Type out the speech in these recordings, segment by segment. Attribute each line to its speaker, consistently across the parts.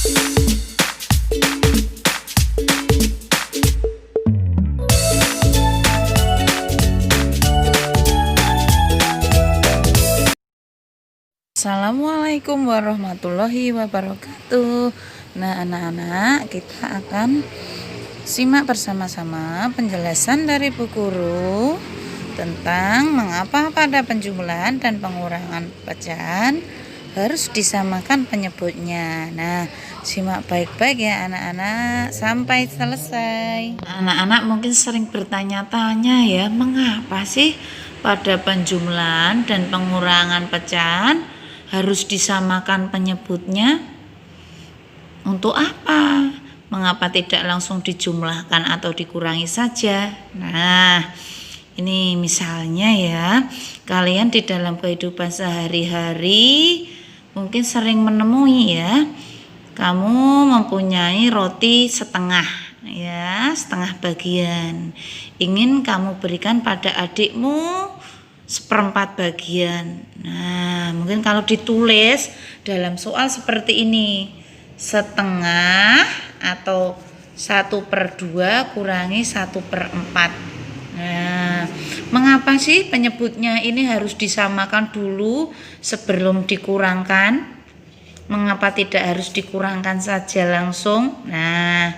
Speaker 1: Assalamualaikum warahmatullahi wabarakatuh. Nah, anak-anak, kita akan simak bersama-sama penjelasan dari Bu Guru tentang mengapa pada penjumlahan dan pengurangan pecahan harus disamakan penyebutnya. Nah, simak baik-baik ya anak-anak sampai selesai. Anak-anak mungkin sering bertanya-tanya ya, mengapa sih pada penjumlahan dan pengurangan pecahan harus disamakan penyebutnya? Untuk apa? Mengapa tidak langsung dijumlahkan atau dikurangi saja? Nah, ini misalnya ya, kalian di dalam kehidupan sehari-hari mungkin sering menemui ya, kamu mempunyai roti setengah ya, setengah bagian. Ingin kamu berikan pada adikmu seperempat bagian. Nah, mungkin kalau ditulis dalam soal seperti ini, setengah atau 1/2 kurangi 1/4. Nah, mengapa sih penyebutnya ini harus disamakan dulu sebelum dikurangkan? Mengapa tidak harus dikurangkan saja langsung? Nah,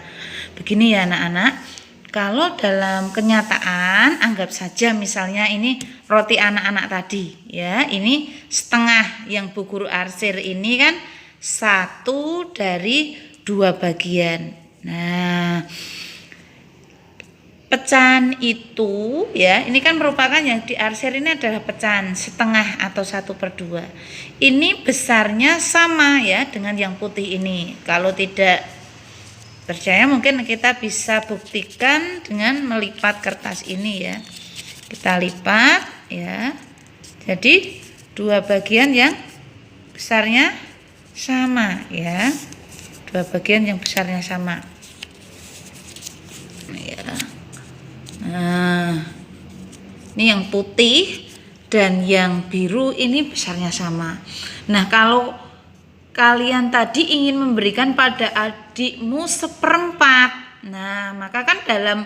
Speaker 1: begini ya anak-anak. Kalau dalam kenyataan, anggap saja misalnya ini roti anak-anak tadi ya, ini setengah yang Bu Guru arsir ini kan 1 dari 2 bagian. Nah, pecahan itu ya, ini kan merupakan yang diarsir ini adalah pecahan setengah atau 1/2. Ini besarnya sama ya dengan yang putih ini. Kalau tidak percaya mungkin kita bisa buktikan dengan melipat kertas ini ya. Kita lipat ya. Jadi 2 bagian yang besarnya sama ya. 2 bagian yang besarnya sama. Ya. Nah, ini yang putih dan yang biru ini besarnya sama. Nah, kalau kalian tadi ingin memberikan pada adikmu seperempat, nah maka kan dalam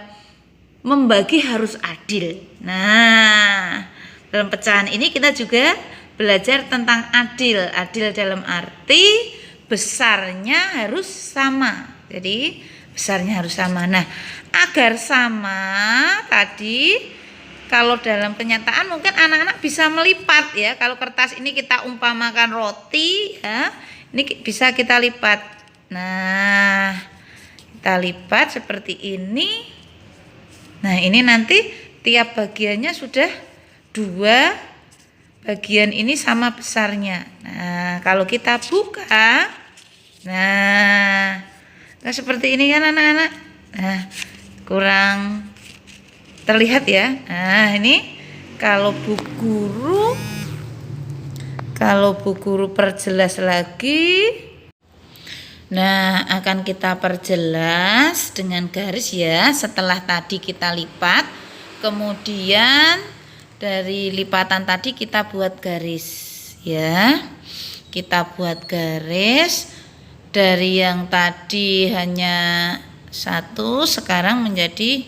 Speaker 1: membagi harus adil. Nah, dalam pecahan ini kita juga belajar tentang adil. Adil dalam arti besarnya harus sama. Jadi besarnya harus sama. Nah, agar sama tadi, kalau dalam kenyataan mungkin anak-anak bisa melipat ya. Kalau kertas ini kita umpamakan roti ya, ini bisa kita lipat. Nah, kita lipat seperti ini. Nah, ini nanti tiap bagiannya sudah 2 bagian ini sama besarnya. Nah, kalau kita buka, nah seperti ini kan anak-anak. Nah, kurang terlihat ya. Nah, ini kalau Bu Guru perjelas lagi. Nah, akan kita perjelas dengan garis ya. Setelah tadi kita lipat, kemudian dari lipatan tadi kita buat garis ya. Kita buat garis dari yang tadi hanya 1, sekarang menjadi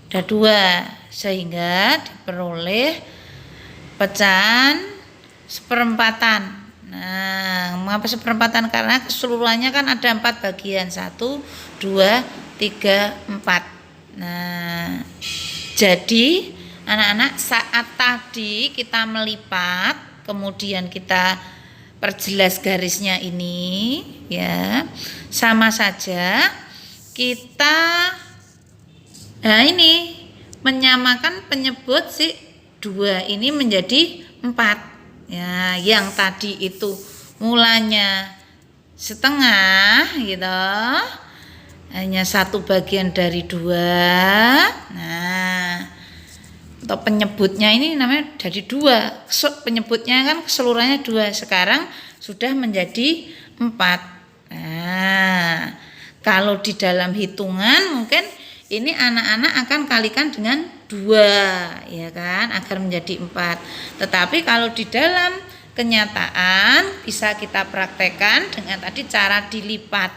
Speaker 1: ada 2, sehingga diperoleh pecahan seperempatan. Nah, mengapa seperempatan? Karena keseluruhannya kan ada 4 bagian, 1, 2, 3, 4. Nah, jadi anak-anak saat tadi kita melipat, kemudian kita perjelas garisnya ini ya, sama saja kita ini menyamakan penyebut si 2 ini menjadi 4 ya. Yang tadi itu mulanya setengah gitu, hanya 1 bagian dari 2. Nah, atau penyebutnya ini namanya dari 2, penyebutnya kan keseluruhannya 2, sekarang sudah menjadi 4. Nah, kalau di dalam hitungan mungkin ini anak-anak akan kalikan dengan 2 ya kan, agar menjadi 4. Tetapi kalau di dalam kenyataan bisa kita praktekkan dengan tadi cara dilipat.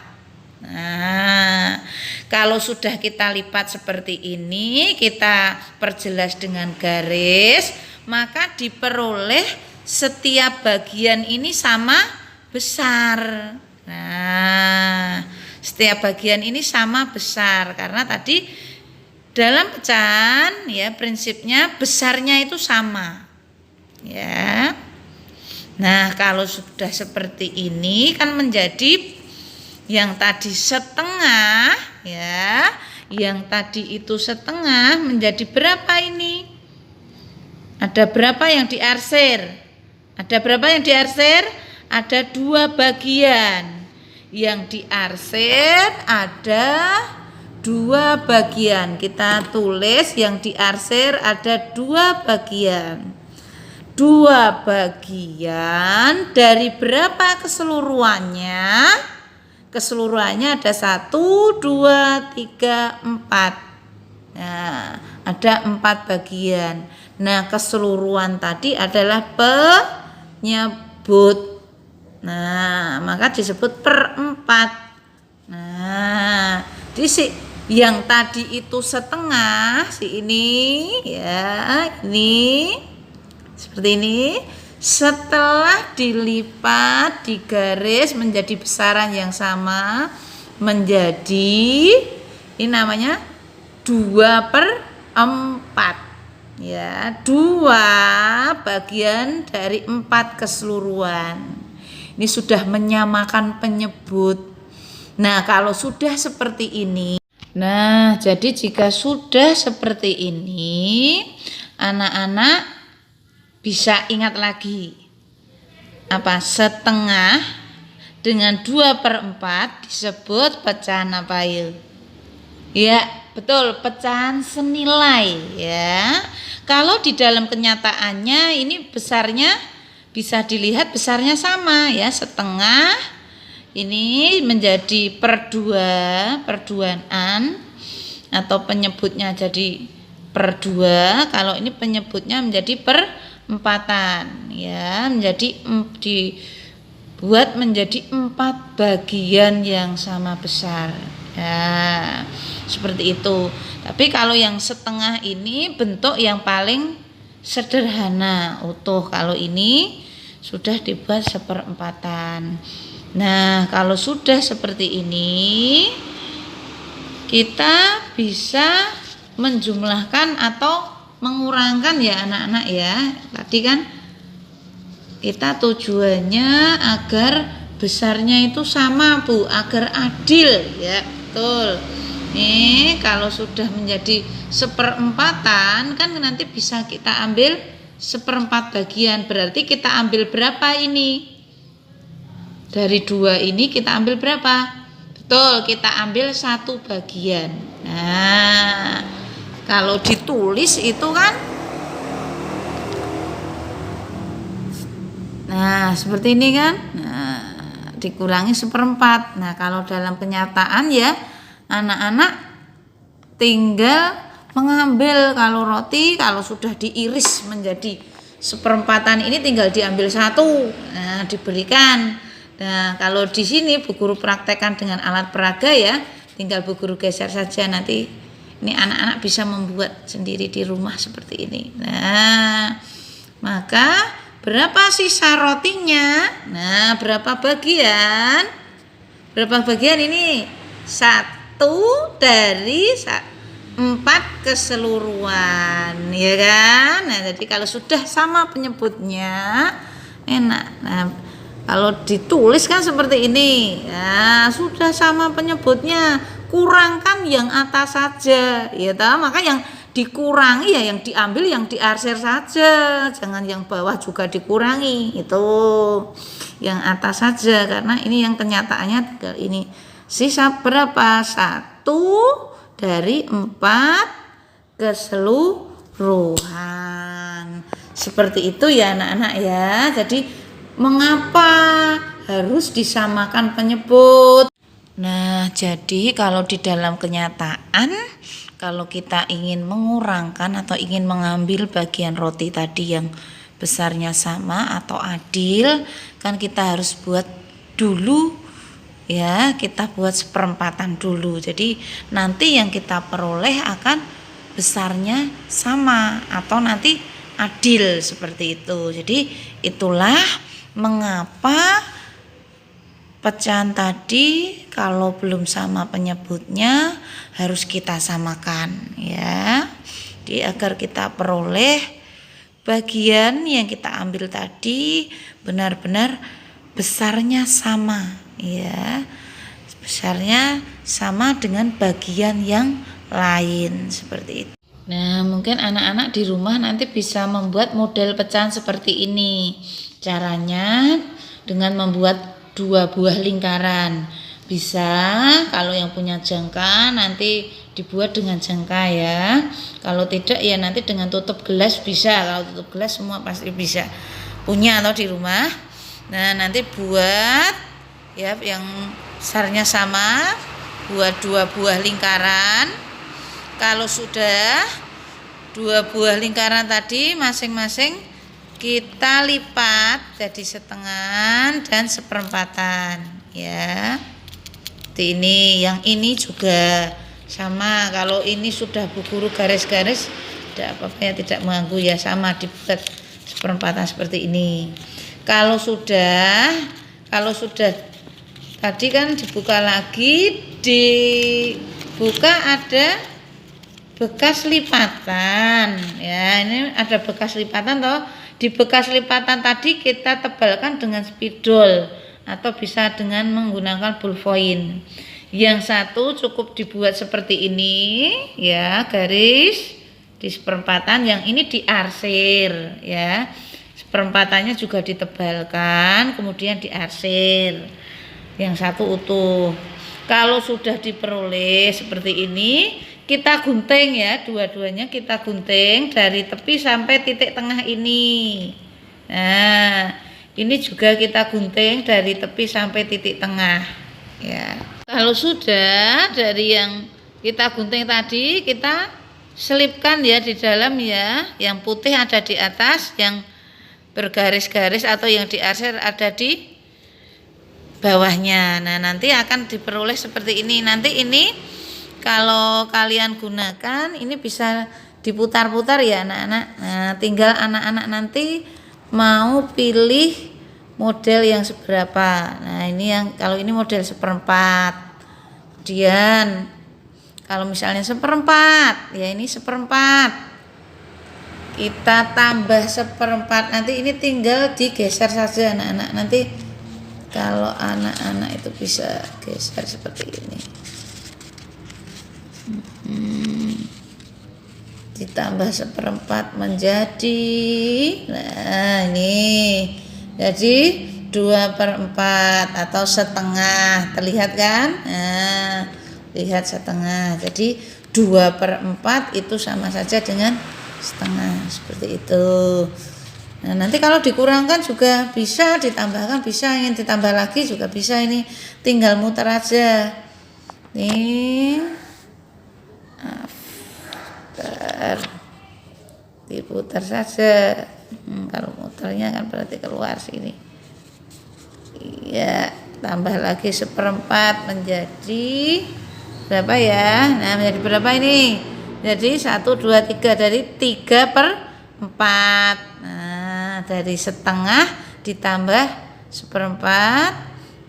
Speaker 1: Nah, kalau sudah kita lipat seperti ini, kita perjelas dengan garis, maka diperoleh setiap bagian ini sama besar. Nah, setiap bagian ini sama besar karena tadi dalam pecahan ya prinsipnya besarnya itu sama. Ya. Nah, kalau sudah seperti ini kan menjadi yang tadi setengah ya, yang tadi itu setengah menjadi berapa ini? Ada berapa yang diarsir? Ada berapa yang diarsir? Ada 2 bagian. Yang diarsir ada 2 bagian. Kita tulis yang diarsir ada 2 bagian. 2 bagian dari berapa keseluruhannya? Keseluruhannya ada 1, 2, 3, 4. Nah, ada 4 bagian. Nah, keseluruhan tadi adalah penyebut. Nah, maka disebut per 4. Nah, yang tadi itu setengah, si ini ya, ini seperti ini. Setelah dilipat, digaris menjadi besaran yang sama, menjadi ini namanya 2/4 ya, 2 bagian dari 4 keseluruhan. Ini sudah menyamakan penyebut. Nah, kalau sudah seperti ini, nah jadi jika sudah seperti ini, anak-anak bisa ingat lagi apa setengah dengan 2/4 disebut pecahan apa ya? Ya, betul, pecahan senilai ya. Kalau di dalam kenyataannya ini besarnya bisa dilihat besarnya sama ya, setengah ini menjadi perduaan atau penyebutnya jadi per 2, kalau ini penyebutnya menjadi perempatan ya, menjadi dibuat menjadi 4 bagian yang sama besar ya, seperti itu. Tapi kalau yang setengah ini bentuk yang paling sederhana utuh, kalau ini sudah dibuat seperempatan. Nah, kalau sudah seperti ini kita bisa menjumlahkan atau mengurangkan ya anak-anak ya. Tadi kan kita tujuannya agar besarnya itu sama Bu, agar adil ya, betul. Nih kalau sudah menjadi seperempatan kan nanti bisa kita ambil 1/4 bagian, berarti kita ambil berapa ini? Dari 2 ini kita ambil berapa? Betul, kita ambil 1 bagian. Nah, kalau ditulis itu kan, nah seperti ini kan, nah dikurangi 1/4. Nah, kalau dalam kenyataan ya anak-anak tinggal mengambil, kalau roti kalau sudah diiris menjadi 1/4 ini tinggal diambil 1, nah diberikan. Nah, kalau di sini Bu Guru praktekkan dengan alat peraga ya, tinggal Bu Guru geser saja, nanti ini anak-anak bisa membuat sendiri di rumah seperti ini. Nah, maka berapa sisa rotinya? Nah, berapa bagian? Berapa bagian ini? 1 dari 4 keseluruhan, ya kan? Nah, jadi kalau sudah sama penyebutnya enak. Nah, kalau ditulis kan seperti ini, ya sudah sama penyebutnya, kurangkan yang atas saja, ya toh. Maka yang dikurangi ya yang diambil yang diarsir saja, jangan yang bawah juga dikurangi, itu yang atas saja, karena ini yang kenyataannya ini sisa berapa? 1 dari 4 keseluruhan. Seperti itu ya anak-anak ya. Jadi mengapa harus disamakan penyebut? Nah, jadi kalau di dalam kenyataan, kalau kita ingin mengurangkan atau ingin mengambil bagian roti tadi yang besarnya sama atau adil, kan kita harus buat dulu ya, kita buat seperempatan dulu. Jadi nanti yang kita peroleh akan besarnya sama atau nanti adil seperti itu. Jadi itulah mengapa pecahan tadi kalau belum sama penyebutnya harus kita samakan ya. Jadi agar kita peroleh bagian yang kita ambil tadi benar-benar besarnya sama ya. Besarnya sama dengan bagian yang lain seperti itu. Nah, mungkin anak-anak di rumah nanti bisa membuat model pecahan seperti ini. Caranya dengan membuat 2 buah lingkaran. Bisa kalau yang punya jangka nanti dibuat dengan jangka ya. Kalau tidak ya nanti dengan tutup gelas bisa. Kalau tutup gelas semua pasti bisa punya atau di rumah. Nah, nanti buat ya yang besarnya sama, buat 2 buah lingkaran. Kalau sudah 2 buah lingkaran tadi masing-masing kita lipat jadi setengah dan seperempatan ya. Ini yang ini juga sama. Kalau ini sudah Bu Guru garis-garis tidak apa-apa ya, tidak mengganggu ya, sama dibuat seperempatan seperti ini. Kalau sudah tadi kan dibuka lagi, dibuka ada bekas lipatan ya. Ini ada bekas lipatan toh. Di bekas lipatan tadi kita tebalkan dengan spidol atau bisa dengan menggunakan ballpoint. Yang satu cukup dibuat seperti ini ya, garis di seperempatan, yang ini diarsir ya. Seperempatannya juga ditebalkan kemudian diarsir. Yang satu utuh. Kalau sudah diperoleh seperti ini, kita gunting ya, dua-duanya kita gunting dari tepi sampai titik tengah ini. Nah, ini juga kita gunting dari tepi sampai titik tengah ya. Kalau sudah dari yang kita gunting tadi, kita selipkan ya di dalam ya. Yang putih ada di atas, yang bergaris-garis atau yang diarsir ada di bawahnya. Nah, nanti akan diperoleh seperti ini. Nanti ini kalau kalian gunakan ini bisa diputar-putar ya anak-anak. Nah, tinggal anak-anak nanti mau pilih model yang seberapa. Nah, ini yang kalau ini model seperempat. Kemudian kalau misalnya seperempat, ya ini seperempat. Kita tambah seperempat. Nanti ini tinggal digeser saja anak-anak. Nanti kalau anak-anak itu bisa geser seperti ini. Ditambah seperempat menjadi, nah ini jadi 2/4 atau setengah, terlihat kan? Nah, lihat setengah, jadi 2/4 itu sama saja dengan setengah seperti itu. Nah, nanti kalau dikurangkan juga bisa, ditambahkan bisa, ingin ditambah lagi juga bisa, ini tinggal muter aja nih. Diputar saja. Kalau muternya kan berarti keluar sini. Iya, tambah lagi seperempat menjadi berapa ya? Nah, menjadi berapa ini? Jadi 1, 2, 3, dari 3/4. Nah, dari setengah ditambah seperempat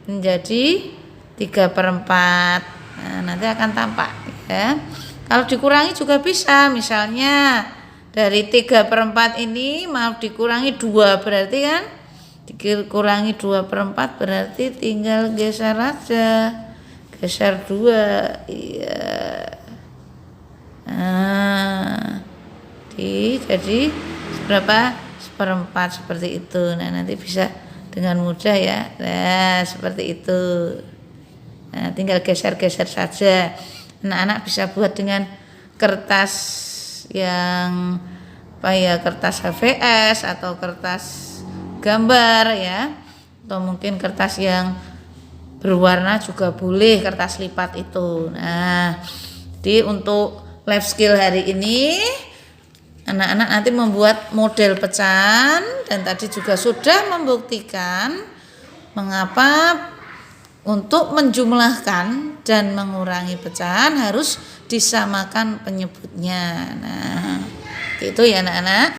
Speaker 1: menjadi 3/4. Nah, nanti akan tampak ya. Kalau dikurangi juga bisa, misalnya dari 3/4 ini mau dikurangi 2, berarti kan dikurangi 2/4 berarti tinggal geser aja, geser 2, iya. Nah, jadi berapa? Seperempat seperti itu. Nah, nanti bisa dengan mudah ya. Nah, seperti itu. Nah, tinggal geser-geser saja. Anak-anak bisa buat dengan kertas yang kertas HVS atau kertas gambar ya, atau mungkin kertas yang berwarna juga boleh, kertas lipat itu. Nah, jadi untuk life skill hari ini anak-anak nanti membuat model pecahan, dan tadi juga sudah membuktikan mengapa untuk menjumlahkan dan mengurangi pecahan harus disamakan penyebutnya. Nah, itu ya anak-anak.